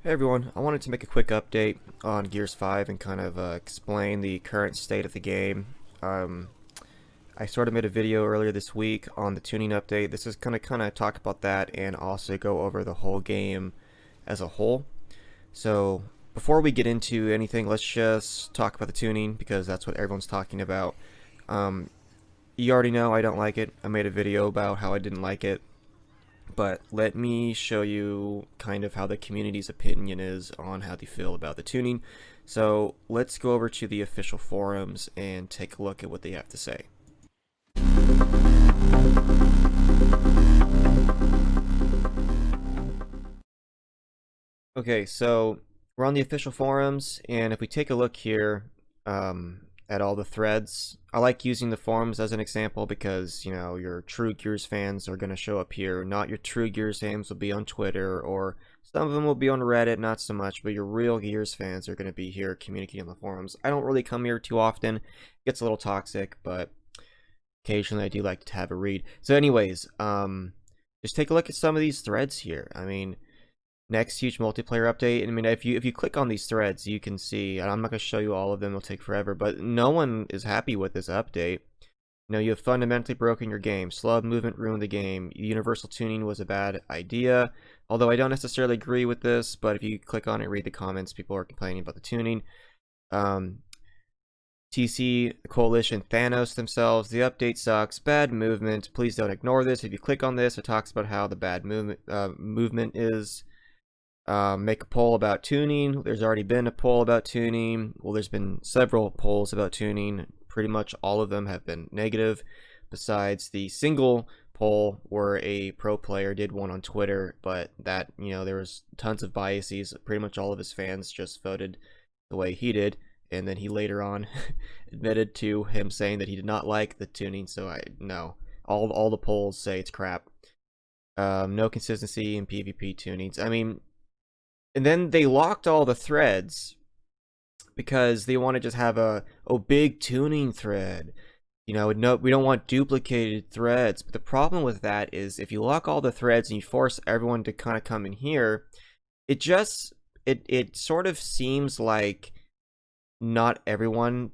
Hey everyone, I wanted to make a quick update on Gears 5 and kind of explain the current state of the game. Um, I sort of made a video earlier this week on the tuning update. This is going to kind of talk about that and also go over the whole game as a whole. So before we get into anything, let's just talk about the tuning because that's what everyone's talking about. Um, you already know I don't like it. I made a video about how I didn't like it. But let me show you kind of how the community's opinion is on how they feel about the tuning. So let's go over to the official forums and take a look at what they have to say. Okay, so we're on the official forums, and if we take a look here at all the threads, I like using the forums as an example because, you know, your true Gears fans are going to show up here. Not your true Gears fans will be on Twitter, or some of them will be on Reddit, not so much, but your real Gears fans are going to be here communicating on the forums. I don't really come here too often. It gets a little toxic, but occasionally I do like to have a read. So anyways, just take a look at some of these threads here. I mean, next huge multiplayer update. I mean, if you click on these threads, you can see, and I'm not going to show you all of them, it'll take forever, but no one is happy with this update. You know, you have fundamentally broken your game. Slow movement ruined the game. Universal tuning was a bad idea. Although I don't necessarily agree with this, but if you click on it, read the comments, people are complaining about the tuning. TC, the Coalition, Thanos themselves, the update sucks, bad movement, please don't ignore this. If you click on this, it talks about how the bad movement is. Make a poll about tuning. There's already been a poll about tuning. Well, there's been several polls about tuning. Pretty much all of them have been negative, besides the single poll where a pro player did one on Twitter, but that, you know, there was tons of biases. Pretty much all of his fans just voted the way he did, and then he later on admitted to him saying that he did not like the tuning, so no. All the polls say it's crap. No consistency in PvP tunings. I mean, and then they locked all the threads because they want to just have a big tuning thread. You know, no, we don't want duplicated threads. But the problem with that is if you lock all the threads and you force everyone to kind of come in here, it just it sort of seems like not everyone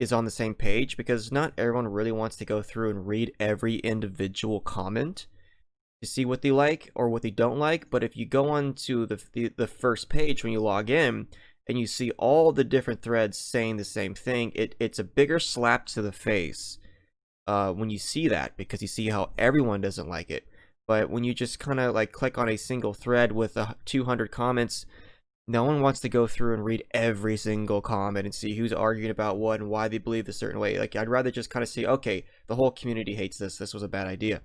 is on the same page, because not everyone really wants to go through and read every individual comment to see what they like or what they don't like. But if you go on to the first page when you log in and you see all the different threads saying the same thing, it's a bigger slap to the face when you see that, because you see how everyone doesn't like it. But when you just kind of like click on a single thread with 200 comments, no one wants to go through and read every single comment and see who's arguing about what and why they believe a certain way. Like, I'd rather just kind of see, okay, the whole community hates this. This was a bad idea.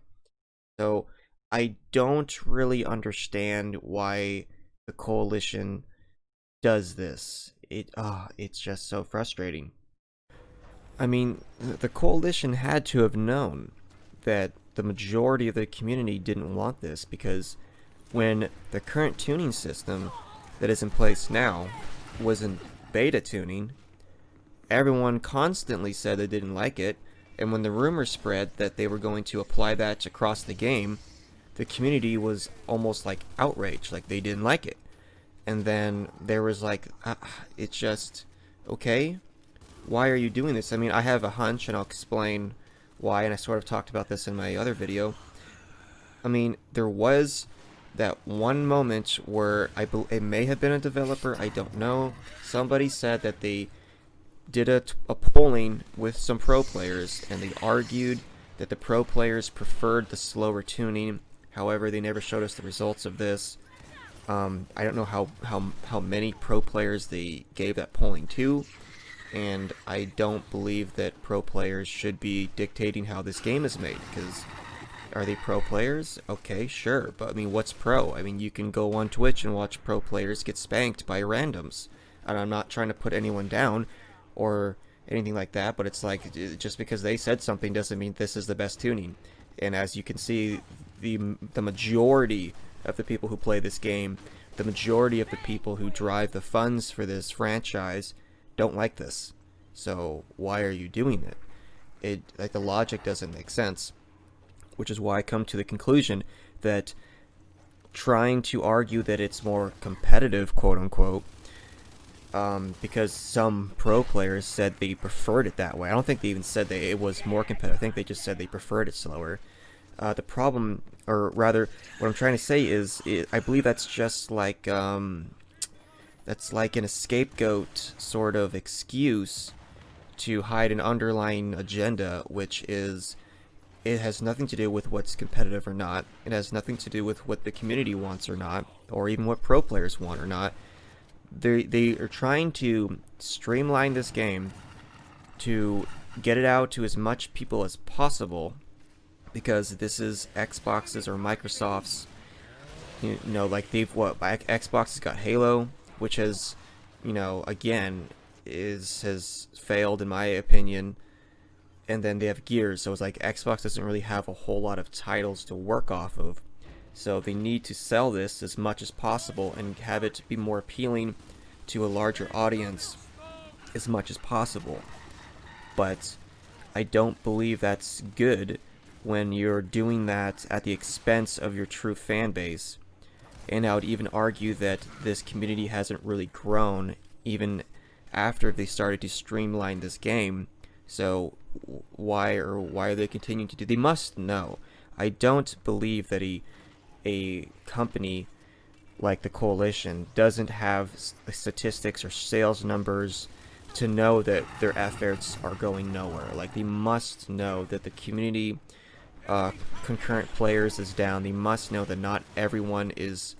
So I don't really understand why the Coalition does this. It's just so frustrating. I mean, the Coalition had to have known that the majority of the community didn't want this, because when the current tuning system that is in place now was in beta tuning, everyone constantly said they didn't like it, and when the rumor spread that they were going to apply that across the game, the community was almost like outraged, like they didn't like it. And then there was like, it's just, okay, why are you doing this? I mean, I have a hunch, and I'll explain why, and I sort of talked about this in my other video. I mean, there was that one moment where it may have been a developer, I don't know. Somebody said that they did a polling with some pro players, and they argued that the pro players preferred the slower tuning. However, they never showed us the results of this. I don't know how many pro players they gave that polling to, and I don't believe that pro players should be dictating how this game is made, because are they pro players? Okay, sure, but I mean, what's pro? I mean, you can go on Twitch and watch pro players get spanked by randoms, and I'm not trying to put anyone down or anything like that, but it's like, just because they said something doesn't mean this is the best tuning. And as you can see, the majority of the people who play this game, the majority of the people who drive the funds for this franchise don't like this. So why are you doing it? Like, the logic doesn't make sense, which is why I come to the conclusion that trying to argue that it's more competitive, quote unquote, because some pro players said they preferred it that way. I don't think they even said that it was more competitive. I think they just said they preferred it slower. The problem, or rather, what I'm trying to say is, I believe that's just like, that's like an scapegoat sort of excuse to hide an underlying agenda, which is, it has nothing to do with what's competitive or not. It has nothing to do with what the community wants or not, or even what pro players want or not. They are trying to streamline this game to get it out to as much people as possible, because this is Xbox's or Microsoft's, you know, like Xbox has got Halo, which has, you know, again, has failed in my opinion, and then they have Gears, so it's like Xbox doesn't really have a whole lot of titles to work off of. So they need to sell this as much as possible and have it be more appealing to a larger audience as much as possible. But I don't believe that's good when you're doing that at the expense of your true fan base. And I would even argue that this community hasn't really grown even after they started to streamline this game. So why are they continuing to do? They must know. I don't believe that a company like the Coalition doesn't have statistics or sales numbers to know that their efforts are going nowhere. Like, they must know that the community concurrent players is down. They must know that not everyone is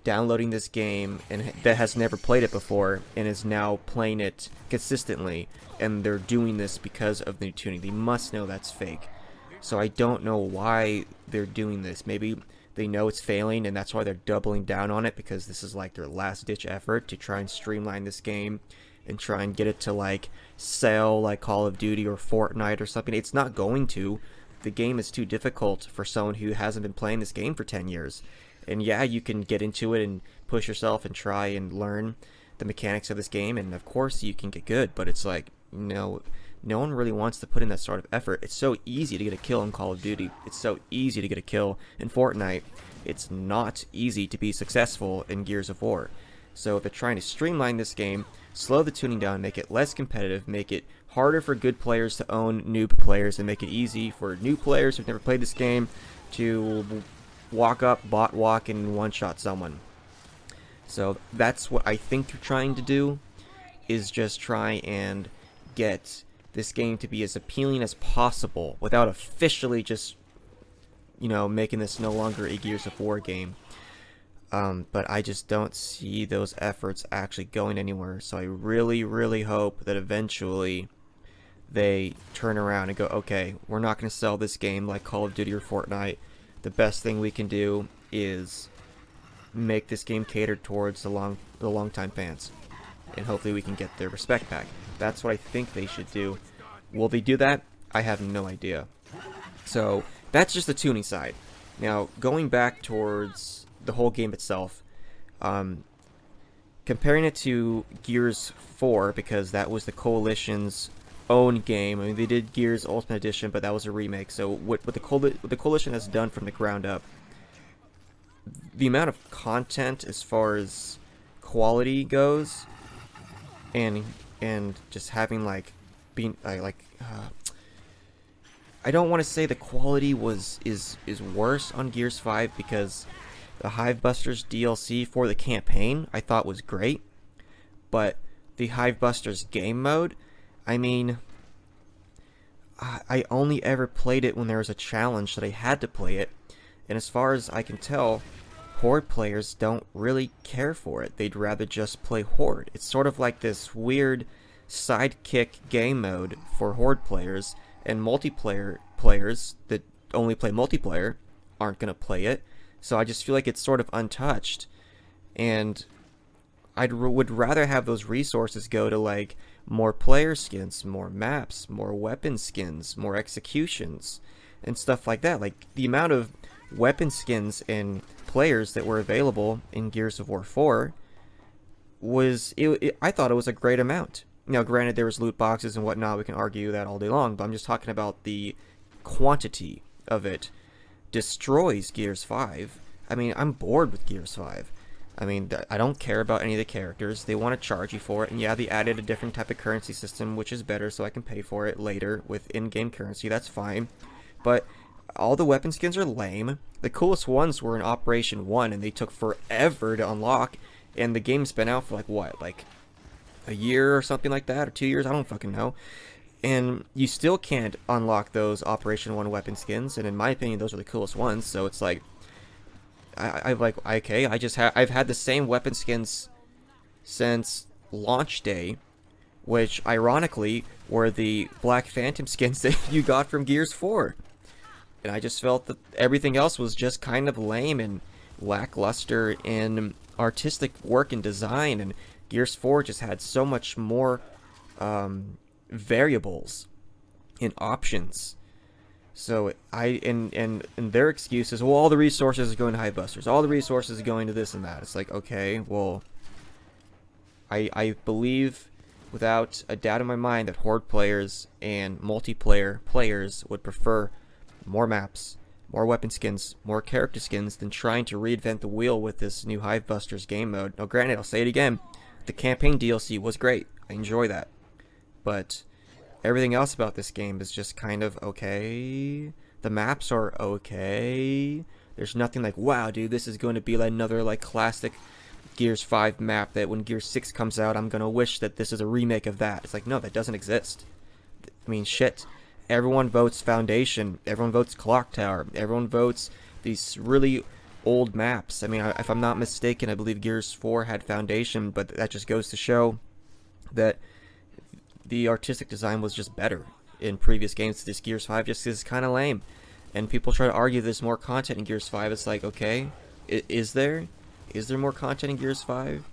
downloading this game and that has never played it before and is now playing it consistently, and they're doing this because of the new tuning. They must know that's fake. So I don't know why they're doing this. Maybe they know it's failing and that's why they're doubling down on it, because this is like their last ditch effort to try and streamline this game and try and get it to like sell like Call of Duty or Fortnite or something. It's not going to. The game is too difficult for someone who hasn't been playing this game for 10 years. And yeah, you can get into it and push yourself and try and learn the mechanics of this game, and of course you can get good, but it's like, no one really wants to put in that sort of effort. It's so easy to get a kill in Call of Duty. It's so easy to get a kill in Fortnite. It's not easy to be successful in Gears of War. So they're trying to streamline this game, slow the tuning down, make it less competitive, make it harder for good players to own noob players, and make it easy for new players who've never played this game to walk up, bot walk, and one-shot someone. So that's what I think they're trying to do, is just try and get this game to be as appealing as possible without officially just, you know, making this no longer a Gears of War game. But I just don't see those efforts actually going anywhere. So I really, really hope that eventually they turn around and go, okay, we're not going to sell this game like Call of Duty or Fortnite. The best thing we can do is make this game catered towards the long-time fans, and hopefully we can get their respect back. That's what I think they should do. Will they do that? I have no idea. So that's just the tuning side. Now, going back towards the whole game itself, comparing it to Gears 4, because that was the Coalition's own game. I mean, they did Gears Ultimate Edition, but that was a remake. So what the Coalition has done from the ground up, the amount of content as far as quality goes, and just having like being I don't want to say the quality is worse on Gears 5, because the Hivebusters DLC for the campaign I thought was great, but the Hivebusters game mode, I mean, I only ever played it when there was a challenge that I had to play it, and as far as I can tell, Horde players don't really care for it. They'd rather just play Horde. It's sort of like this weird sidekick game mode for Horde players, and multiplayer players that only play multiplayer aren't going to play it. So I just feel like it's sort of untouched, and I would rather have those resources go to like more player skins, more maps, more weapon skins, more executions, and stuff like that. Like, the amount of weapon skins and players that were available in Gears of War 4 was, I thought it was a great amount. Now, granted, there was loot boxes and whatnot, we can argue that all day long, but I'm just talking about the quantity of it destroys Gears 5. I mean, I'm bored with Gears 5. I mean, I don't care about any of the characters. They want to charge you for it, and yeah, they added a different type of currency system, which is better, so I can pay for it later with in-game currency. That's fine. But all the weapon skins are lame. The coolest ones were in Operation 1, and they took forever to unlock, and the game's been out for like, what, like a year or something like that, or 2 years? I don't fucking know. And you still can't unlock those Operation 1 weapon skins, and in my opinion, those are the coolest ones, so it's like, I like, okay, I've had the same weapon skins since launch day, which ironically were the Black Phantom skins that you got from Gears 4. And I just felt that everything else was just kind of lame and lackluster in artistic work and design, and Gears 4 just had so much more variables and options. So and their excuse is, well, all the resources are going to Hivebusters, all the resources are going to this and that. It's like, okay, well, I believe without a doubt in my mind that Horde players and multiplayer players would prefer more maps, more weapon skins, more character skins than trying to reinvent the wheel with this new Hivebusters game mode. Now granted, I'll say it again, the campaign DLC was great, I enjoy that, but everything else about this game is just kind of okay. The maps are okay. There's nothing like, wow, dude, this is going to be like another like classic Gears 5 map that when Gears 6 comes out, I'm going to wish that this is a remake of that. It's like, no, that doesn't exist. I mean, shit. Everyone votes Foundation. Everyone votes Clock Tower. Everyone votes these really old maps. I mean, if I'm not mistaken, I believe Gears 4 had Foundation, but that just goes to show that the artistic design was just better in previous games. This Gears 5 just is kind of lame, and people try to argue there's more content in Gears 5. It's like, okay, is there more content in Gears 5?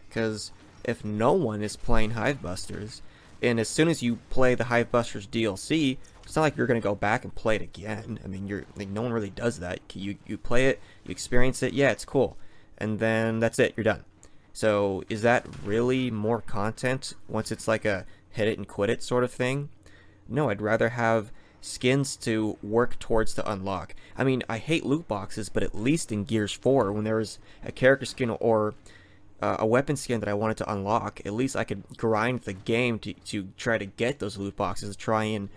Because if no one is playing Hivebusters, and as soon as you play the Hivebusters DLC, it's not like you're gonna go back and play it again. I mean, no one really does that. You play it, you experience it, yeah, it's cool, and then that's it, you're done. So is that really more content once it's like a hit it and quit it sort of thing? No, I'd rather have skins to work towards the unlock. I mean, I hate loot boxes, but at least in Gears 4, when there was a character skin or a weapon skin that I wanted to unlock, at least I could grind the game to try to get those loot boxes, try and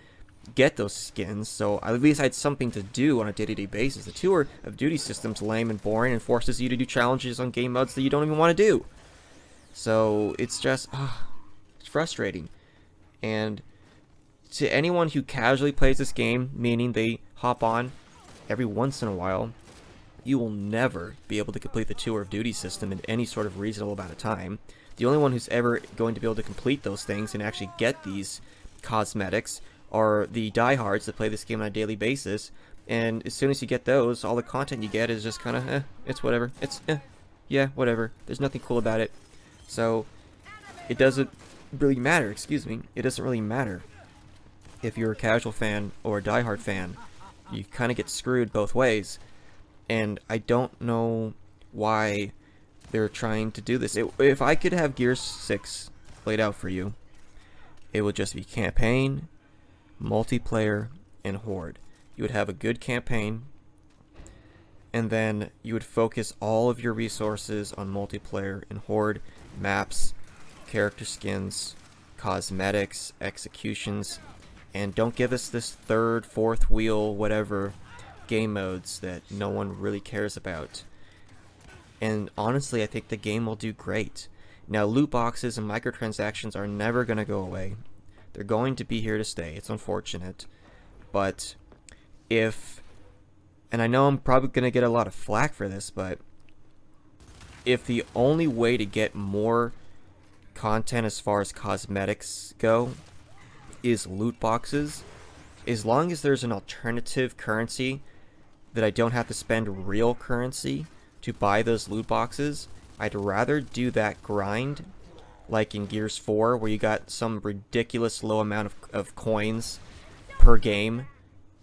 get those skins, so at least I had something to do on a day-to-day basis. The Tour of Duty system's lame and boring and forces you to do challenges on game modes that you don't even want to do. So it's just, it's frustrating. And to anyone who casually plays this game, meaning they hop on every once in a while, you will never be able to complete the Tour of Duty system in any sort of reasonable amount of time. The only one who's ever going to be able to complete those things and actually get these cosmetics are the diehards that play this game on a daily basis. And as soon as you get those, all the content you get is just kind of, it's whatever. It's, yeah, whatever. There's nothing cool about it. So it doesn't really matter, it doesn't really matter if you're a casual fan or a diehard fan. You kind of get screwed both ways, and I don't know why they're trying to do this. If I could have Gears 6 laid out for you, it would just be campaign, multiplayer, and Horde. You would have a good campaign, and then you would focus all of your resources on multiplayer and Horde, maps, character skins, cosmetics, executions, and don't give us this third, fourth wheel, whatever game modes that no one really cares about. And honestly, I think the game will do great. Now, loot boxes and microtransactions are never going to go away. They're going to be here to stay. It's unfortunate. But if, and I know I'm probably going to get a lot of flack for this, but if the only way to get more content as far as cosmetics go is loot boxes, as long as there's an alternative currency that I don't have to spend real currency to buy those loot boxes, I'd rather do that grind like in Gears 4 where you got some ridiculous low amount of coins per game,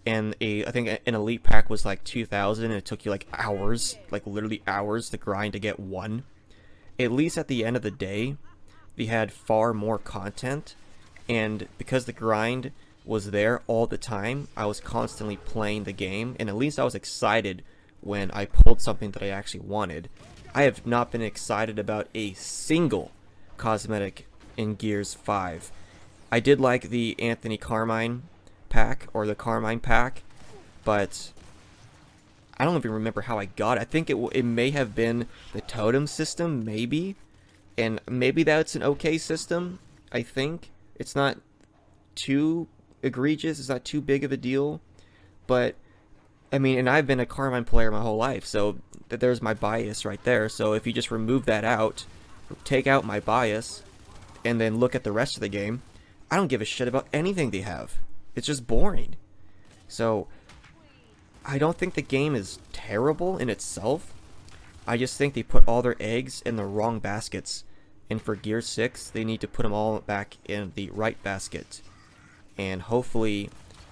and I think an elite pack was like 2,000 and it took you like hours, like literally hours to grind to get one. At least at the end of the day, they had far more content, and because the grind was there all the time, I was constantly playing the game, and at least I was excited when I pulled something that I actually wanted. I have not been excited about a single cosmetic in Gears 5. I did like the Anthony Carmine pack, or the Carmine pack, but I don't even remember how I got it. I think it may have been the totem system, maybe. And maybe that's an okay system, I think. It's not too egregious, it's not too big of a deal. But, I mean, and I've been a Carmine player my whole life, so there's my bias right there. So if you just remove that out, take out my bias, and then look at the rest of the game, I don't give a shit about anything they have. It's just boring. So, I don't think the game is terrible in itself. I just think they put all their eggs in the wrong baskets. And for Gear 6, they need to put them all back in the right basket. And hopefully,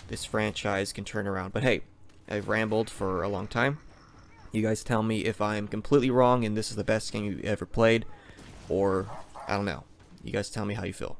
this franchise can turn around. But hey, I've rambled for a long time. You guys tell me if I'm completely wrong and this is the best game you ever played. Or, I don't know. You guys tell me how you feel.